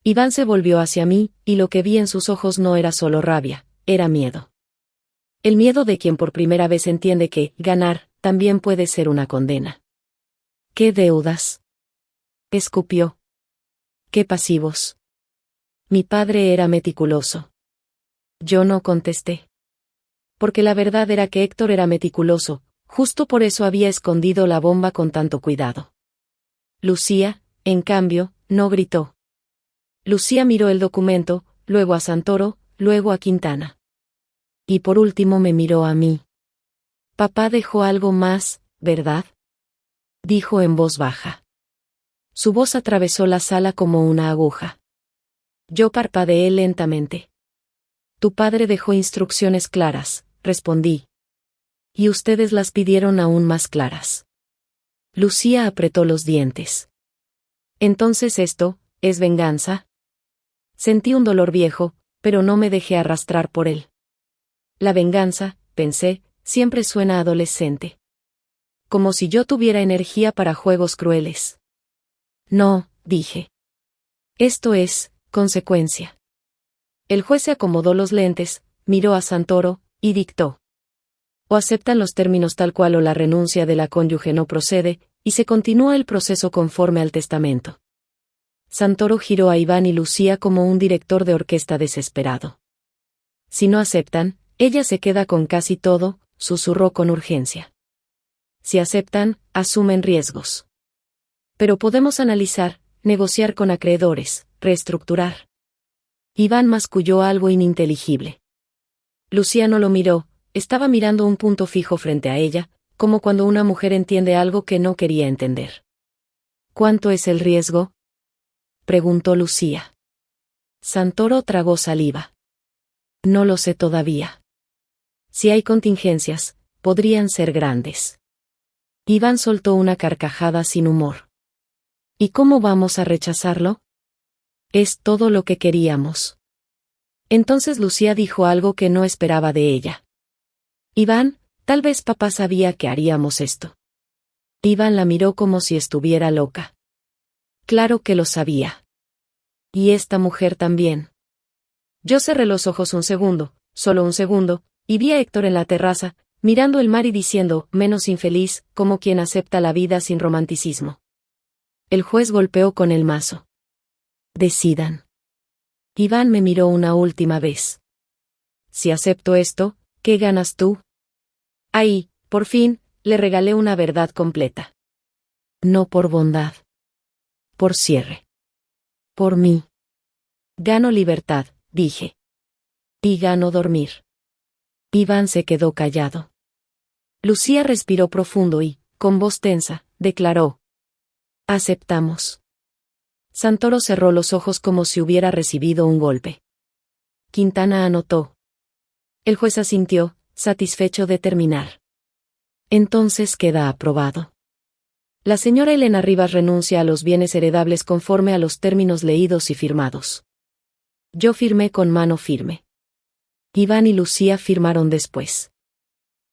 Iván se volvió hacia mí, y lo que vi en sus ojos no era solo rabia, era miedo. El miedo de quien por primera vez entiende que ganar también puede ser una condena. ¿Qué deudas?, escupió. ¿Qué pasivos? Mi padre era meticuloso. Yo no contesté. Porque la verdad era que Héctor era meticuloso, justo por eso había escondido la bomba con tanto cuidado. Lucía, en cambio, no gritó. Lucía miró el documento, luego a Santoro, luego a Quintana. Y por último me miró a mí. Papá dejó algo más, ¿verdad?, dijo en voz baja. Su voz atravesó la sala como una aguja. Yo parpadeé lentamente. Tu padre dejó instrucciones claras, respondí. Y ustedes las pidieron aún más claras. Lucía apretó los dientes. Entonces esto, ¿es venganza? Sentí un dolor viejo, pero no me dejé arrastrar por él. La venganza, pensé, siempre suena adolescente. Como si yo tuviera energía para juegos crueles. No, dije. Esto es consecuencia. El juez se acomodó los lentes, miró a Santoro, y dictó. O aceptan los términos tal cual o la renuncia de la cónyuge no procede, y se continúa el proceso conforme al testamento. Santoro giró a Iván y Lucía como un director de orquesta desesperado. Si no aceptan, ella se queda con casi todo, susurró con urgencia. Si aceptan, asumen riesgos. Pero podemos analizar, negociar con acreedores, reestructurar. Iván masculló algo ininteligible. Lucía no lo miró, estaba mirando un punto fijo frente a ella, como cuando una mujer entiende algo que no quería entender. ¿Cuánto es el riesgo?, preguntó Lucía. Santoro tragó saliva. No lo sé todavía. Si hay contingencias, podrían ser grandes. Iván soltó una carcajada sin humor. ¿Y cómo vamos a rechazarlo? Es todo lo que queríamos. Entonces Lucía dijo algo que no esperaba de ella. Iván, tal vez papá sabía que haríamos esto. Iván la miró como si estuviera loca. Claro que lo sabía. Y esta mujer también. Yo cerré los ojos un segundo, solo un segundo, y vi a Héctor en la terraza, mirando el mar y diciendo, menos infeliz, como quien acepta la vida sin romanticismo. El juez golpeó con el mazo. Decidan. Iván me miró una última vez. Si acepto esto, ¿qué ganas tú? Ahí, por fin, le regalé una verdad completa. No por bondad. Por cierre. Por mí. Gano libertad, dije. Y gano dormir. Iván se quedó callado. Lucía respiró profundo y, con voz tensa, declaró. Aceptamos. Santoro cerró los ojos como si hubiera recibido un golpe. Quintana anotó. El juez asintió, satisfecho de terminar. Entonces queda aprobado. La señora Elena Rivas renuncia a los bienes heredables conforme a los términos leídos y firmados. Yo firmé con mano firme. Iván y Lucía firmaron después.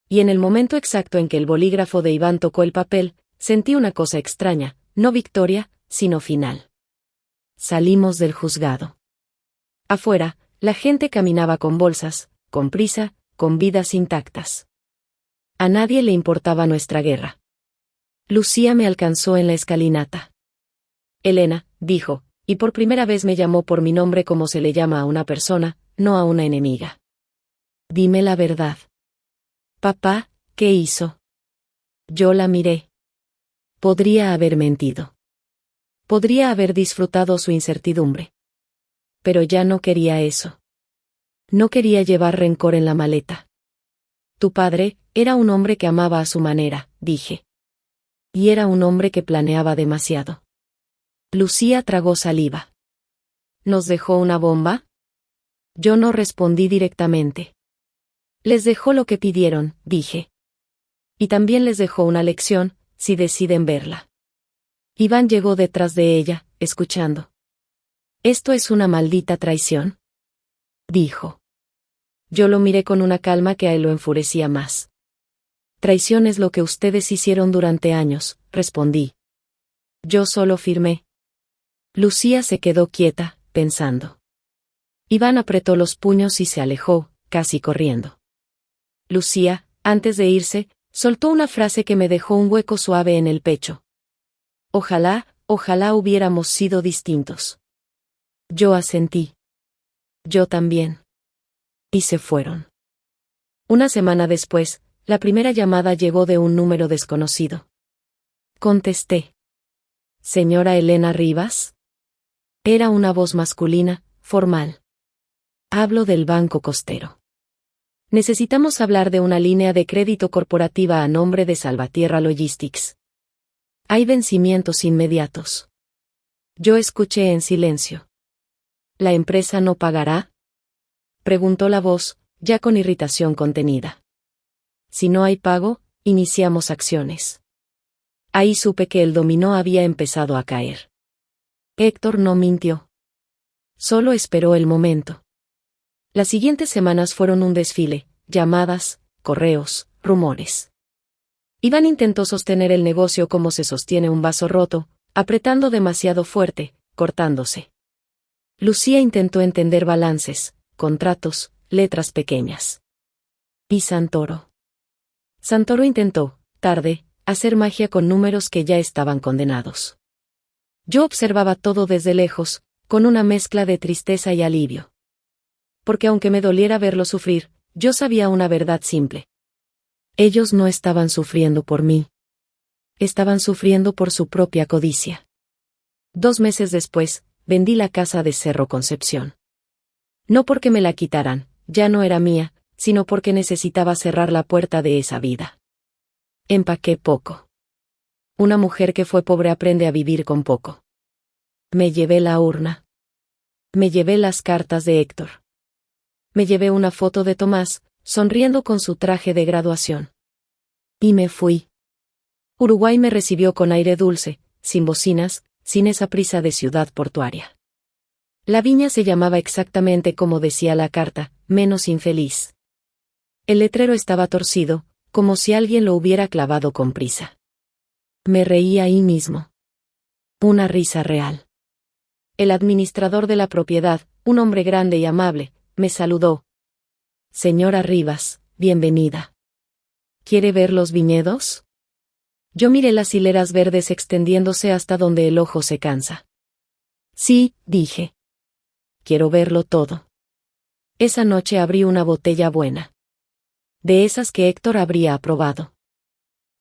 Y en el momento exacto en que el bolígrafo de Iván tocó el papel, sentí una cosa extraña, no victoria, sino final. Salimos del juzgado. Afuera, la gente caminaba con bolsas, con prisa, con vidas intactas. A nadie le importaba nuestra guerra. Lucía me alcanzó en la escalinata. Elena, dijo, y por primera vez me llamó por mi nombre como se le llama a una persona, no a una enemiga. Dime la verdad. Papá, ¿qué hizo? Yo la miré. Podría haber mentido. Podría haber disfrutado su incertidumbre. Pero ya no quería eso. No quería llevar rencor en la maleta. Tu padre era un hombre que amaba a su manera, dije. Y era un hombre que planeaba demasiado. Lucía tragó saliva. ¿Nos dejó una bomba? Yo no respondí directamente. Les dejó lo que pidieron, dije. Y también les dejó una lección, si deciden verla. Iván llegó detrás de ella, escuchando. Esto es una maldita traición, dijo. Yo lo miré con una calma que a él lo enfurecía más. Traición es lo que ustedes hicieron durante años, respondí. Yo solo firmé. Lucía se quedó quieta, pensando. Iván apretó los puños y se alejó, casi corriendo. Lucía, antes de irse, soltó una frase que me dejó un hueco suave en el pecho. Ojalá hubiéramos sido distintos. Yo asentí. Yo también. Y se fueron. Una semana después, la primera llamada llegó de un número desconocido. Contesté. ¿Señora Elena Rivas? Era una voz masculina, formal. Hablo del Banco Costero. Necesitamos hablar de una línea de crédito corporativa a nombre de Salvatierra Logistics. Hay vencimientos inmediatos. Yo escuché en silencio. ¿La empresa no pagará?, preguntó la voz, ya con irritación contenida. Si no hay pago, iniciamos acciones. Ahí supe que el dominó había empezado a caer. Héctor no mintió. Solo esperó el momento. Las siguientes semanas fueron un desfile, llamadas, correos, rumores. Iván intentó sostener el negocio como se sostiene un vaso roto, apretando demasiado fuerte, cortándose. Lucía intentó entender balances, contratos, letras pequeñas. ¿Y Santoro? Santoro intentó, tarde, hacer magia con números que ya estaban condenados. Yo observaba todo desde lejos, con una mezcla de tristeza y alivio. Porque aunque me doliera verlo sufrir, yo sabía una verdad simple. Ellos no estaban sufriendo por mí. Estaban sufriendo por su propia codicia. 2 meses después, vendí la casa de Cerro Concepción. No porque me la quitaran, ya no era mía, sino porque necesitaba cerrar la puerta de esa vida. Empaqué poco. Una mujer que fue pobre aprende a vivir con poco. Me llevé la urna. Me llevé las cartas de Héctor. Me llevé una foto de Tomás, sonriendo con su traje de graduación. Y me fui. Uruguay me recibió con aire dulce, sin bocinas, sin esa prisa de ciudad portuaria. La viña se llamaba exactamente como decía la carta, menos infeliz. El letrero estaba torcido, como si alguien lo hubiera clavado con prisa. Me reí ahí mismo. Una risa real. El administrador de la propiedad, un hombre grande y amable, me saludó. Señora Rivas, bienvenida. ¿Quiere ver los viñedos? Yo miré las hileras verdes extendiéndose hasta donde el ojo se cansa. Sí, dije. Quiero verlo todo. Esa noche abrí una botella buena. De esas que Héctor habría aprobado.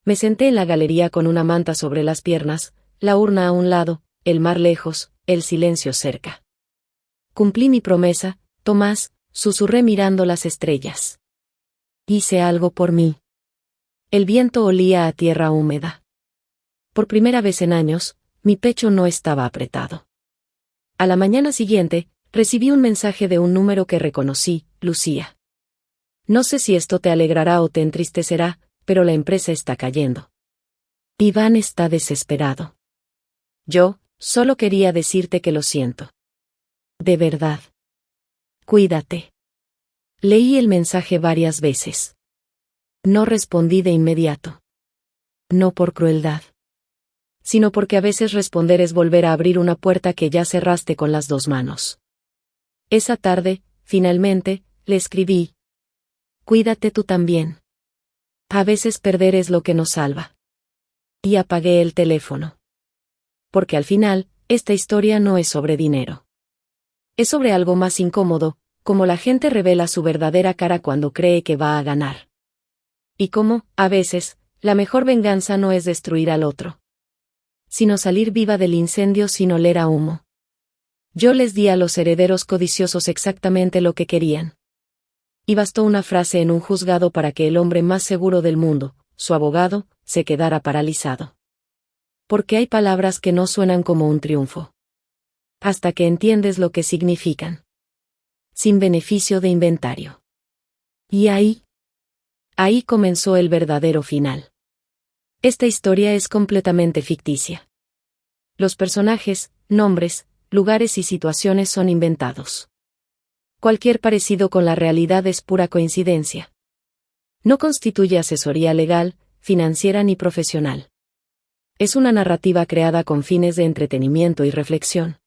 Me senté en la galería con una manta sobre las piernas, la urna a un lado, el mar lejos, el silencio cerca. Cumplí mi promesa, Tomás, susurré mirando las estrellas. Hice algo por mí. El viento olía a tierra húmeda. Por primera vez en años, mi pecho no estaba apretado. A la mañana siguiente, recibí un mensaje de un número que reconocí, Lucía. No sé si esto te alegrará o te entristecerá, pero la empresa está cayendo. Iván está desesperado. Yo, solo quería decirte que lo siento. De verdad. Cuídate. Leí el mensaje varias veces. No respondí de inmediato. No por crueldad. Sino porque a veces responder es volver a abrir una puerta que ya cerraste con las dos manos. Esa tarde, finalmente, le escribí. Cuídate tú también. A veces perder es lo que nos salva. Y apagué el teléfono. Porque al final, esta historia no es sobre dinero. Es sobre algo más incómodo, como la gente revela su verdadera cara cuando cree que va a ganar. Y cómo, a veces, la mejor venganza no es destruir al otro, sino salir viva del incendio sin oler a humo. Yo les di a los herederos codiciosos exactamente lo que querían. Y bastó una frase en un juzgado para que el hombre más seguro del mundo, su abogado, se quedara paralizado. Porque hay palabras que no suenan como un triunfo. Hasta que entiendes lo que significan. Sin beneficio de inventario. Y ahí comenzó el verdadero final. Esta historia es completamente ficticia. Los personajes, nombres, lugares y situaciones son inventados. Cualquier parecido con la realidad es pura coincidencia. No constituye asesoría legal, financiera ni profesional. Es una narrativa creada con fines de entretenimiento y reflexión.